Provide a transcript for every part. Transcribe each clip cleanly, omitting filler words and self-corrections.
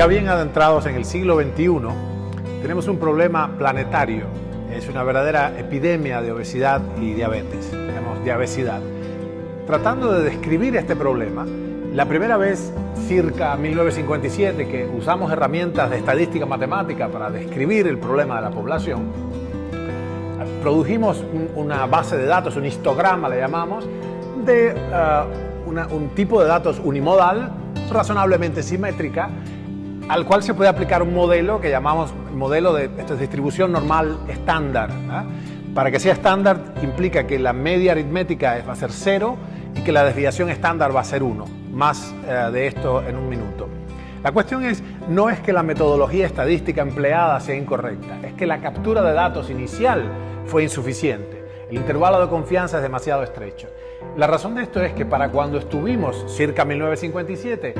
bien adentrados en el siglo XXI, tenemos un problema planetario. Es una verdadera epidemia de obesidad y diabetes, digamos, diabesidad. Tratando de describir este problema, la primera vez, circa 1957, que usamos herramientas de estadística matemática para describir el problema de la población, produjimos una base de datos, un histograma le llamamos, de un tipo de datos unimodal, razonablemente simétrica, al cual se puede aplicar un modelo que llamamos modelo de distribución normal estándar. Para que sea estándar implica que la media aritmética va a ser 0 y que la desviación estándar va a ser 1. Más de esto en un minuto. La cuestión no es que la metodología estadística empleada sea incorrecta, es que la captura de datos inicial fue insuficiente. El intervalo de confianza es demasiado estrecho. La razón de esto es que para cuando estuvimos, cerca de 1957,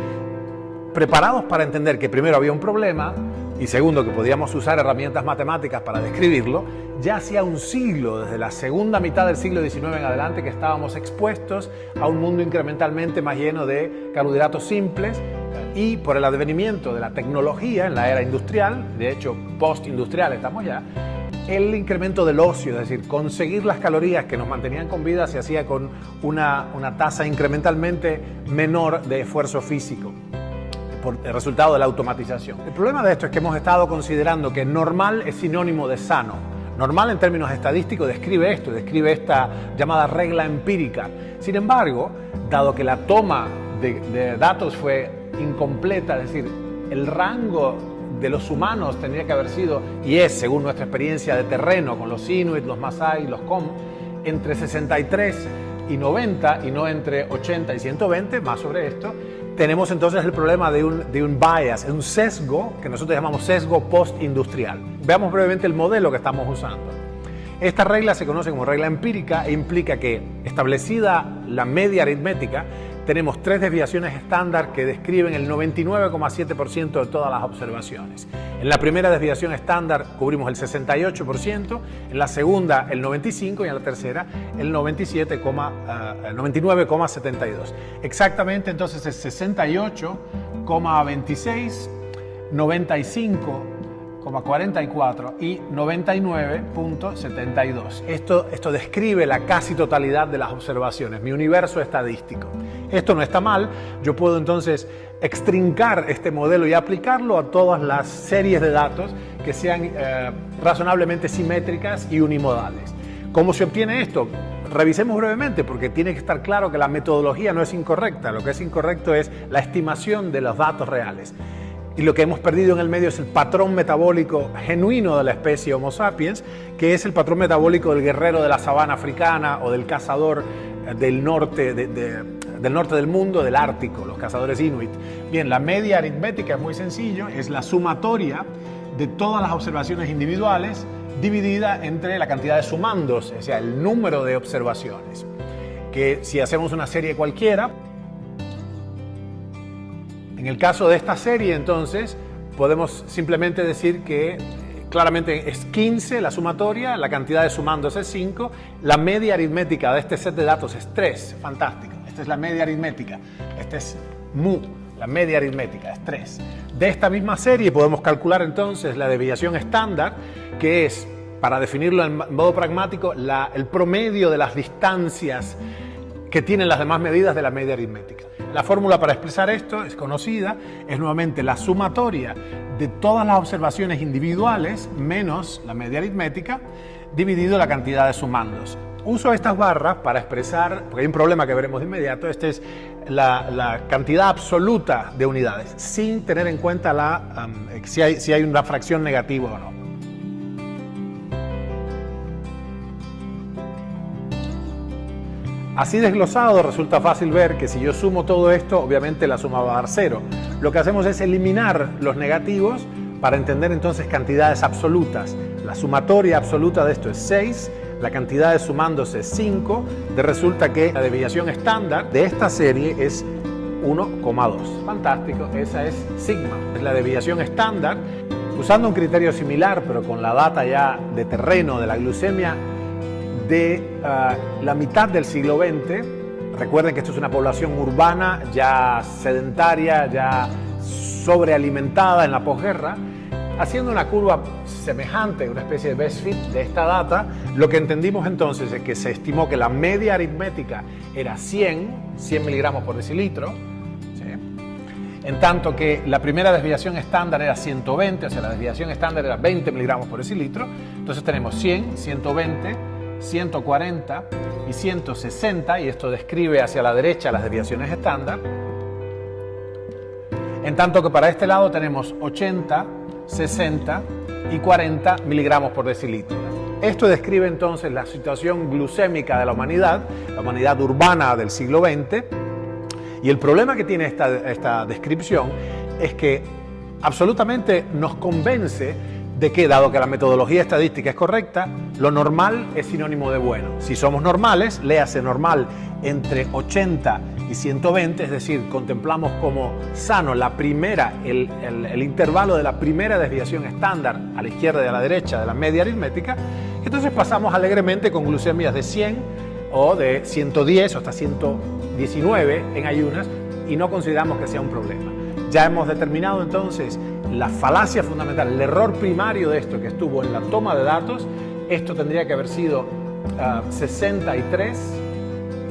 preparados para entender que primero había un problema y segundo que podíamos usar herramientas matemáticas para describirlo, ya hacía un siglo, desde la segunda mitad del siglo XIX en adelante, que estábamos expuestos a un mundo incrementalmente más lleno de carbohidratos simples y por el advenimiento de la tecnología en la era industrial, de hecho postindustrial estamos ya, el incremento del ocio, es decir, conseguir las calorías que nos mantenían con vida se hacía con una tasa incrementalmente menor de esfuerzo físico, por el resultado de la automatización. El problema de esto es que hemos estado considerando que normal es sinónimo de sano. Normal en términos estadísticos describe esto, describe esta llamada regla empírica. Sin embargo, dado que la toma de datos fue incompleta, es decir, el rango de los humanos tendría que haber sido, y es según nuestra experiencia de terreno con los Inuit, los Masái, los Com, entre 63 y 90 y no entre 80 y 120, más sobre esto, tenemos entonces el problema de un bias, un sesgo que nosotros llamamos sesgo postindustrial. Veamos brevemente el modelo que estamos usando. Esta regla se conoce como regla empírica e implica que, establecida la media aritmética, tenemos 3 desviaciones estándar que describen el 99,7% de todas las observaciones. En la primera desviación estándar cubrimos el 68%, en la segunda el 95% y en la tercera el 99,72%. Exactamente entonces es 68,26%, 95,44 y 99,72. Esto describe la casi totalidad de las observaciones, mi universo estadístico. Esto no está mal, yo puedo entonces extrincar este modelo y aplicarlo a todas las series de datos que sean razonablemente simétricas y unimodales. ¿Cómo se obtiene esto? Revisemos brevemente porque tiene que estar claro que la metodología no es incorrecta, lo que es incorrecto es la estimación de los datos reales. Y lo que hemos perdido en el medio es el patrón metabólico genuino de la especie Homo sapiens, que es el patrón metabólico del guerrero de la sabana africana o del cazador del norte, del norte del mundo, del Ártico, los cazadores Inuit. Bien, la media aritmética es muy sencillo, es la sumatoria de todas las observaciones individuales dividida entre la cantidad de sumandos, o sea, el número de observaciones. Que si hacemos una serie cualquiera, en el caso de esta serie, entonces, podemos simplemente decir que claramente es 15 la sumatoria, la cantidad de sumandos es 5, la media aritmética de este set de datos es 3, fantástico. Esta es la media aritmética, este es mu, la media aritmética es 3. De esta misma serie podemos calcular entonces la desviación estándar, que es, para definirlo en modo pragmático, el promedio de las distancias que tienen las demás medidas de la media aritmética. La fórmula para expresar esto es conocida, es nuevamente la sumatoria de todas las observaciones individuales menos la media aritmética dividido la cantidad de sumandos. Uso estas barras para expresar, porque hay un problema que veremos de inmediato, esta es la cantidad absoluta de unidades, sin tener en cuenta si hay una fracción negativa o no. Así desglosado resulta fácil ver que si yo sumo todo esto, obviamente la suma va a dar 0. Lo que hacemos es eliminar los negativos para entender entonces cantidades absolutas. La sumatoria absoluta de esto es 6, la cantidad de sumandos es 5, resulta que la desviación estándar de esta serie es 1,2. Fantástico, esa es sigma. Es la desviación estándar, usando un criterio similar, pero con la data ya de terreno de la glucemia, de la mitad del siglo XX. Recuerden que esto es una población urbana, ya sedentaria, ya sobrealimentada en la posguerra, haciendo una curva semejante, una especie de best fit de esta data. Lo que entendimos entonces es que se estimó que la media aritmética era 100 miligramos por decilitro, ¿sí? En tanto que la primera desviación estándar era 120, o sea, la desviación estándar era 20 miligramos por decilitro. Entonces tenemos 100, 120, 140 y 160, y esto describe hacia la derecha las desviaciones estándar. En tanto que para este lado tenemos 80, 60 y 40 miligramos por decilitro. Esto describe entonces la situación glucémica de la humanidad urbana del siglo XX, y el problema que tiene esta descripción es que absolutamente nos convence de que, dado que la metodología estadística es correcta, lo normal es sinónimo de bueno. Si somos normales, léase normal entre 80 y 120, es decir, contemplamos como sano el intervalo de la primera desviación estándar a la izquierda y a la derecha de la media aritmética, entonces pasamos alegremente con glucemias de 100 o de 110 o hasta 119 en ayunas, y no consideramos que sea un problema. Ya hemos determinado entonces la falacia fundamental, el error primario de esto que estuvo en la toma de datos. Esto tendría que haber sido 63,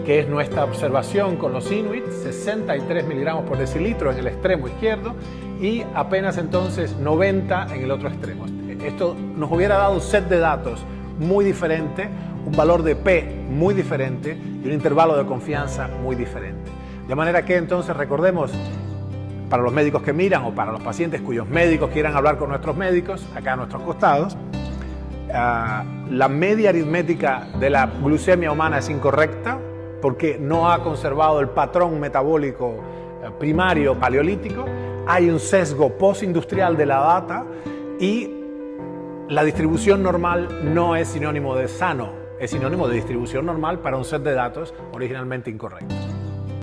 que es nuestra observación con los inuits, 63 miligramos por decilitro en el extremo izquierdo y apenas entonces 90 en el otro extremo. Esto nos hubiera dado un set de datos muy diferente, un valor de P muy diferente y un intervalo de confianza muy diferente. De manera que entonces recordemos, para los médicos que miran o para los pacientes cuyos médicos quieran hablar con nuestros médicos, acá a nuestros costados, la media aritmética de la glucemia humana es incorrecta porque no ha conservado el patrón metabólico primario paleolítico. Hay un sesgo postindustrial de la data y la distribución normal no es sinónimo de sano, es sinónimo de distribución normal para un set de datos originalmente incorrecto.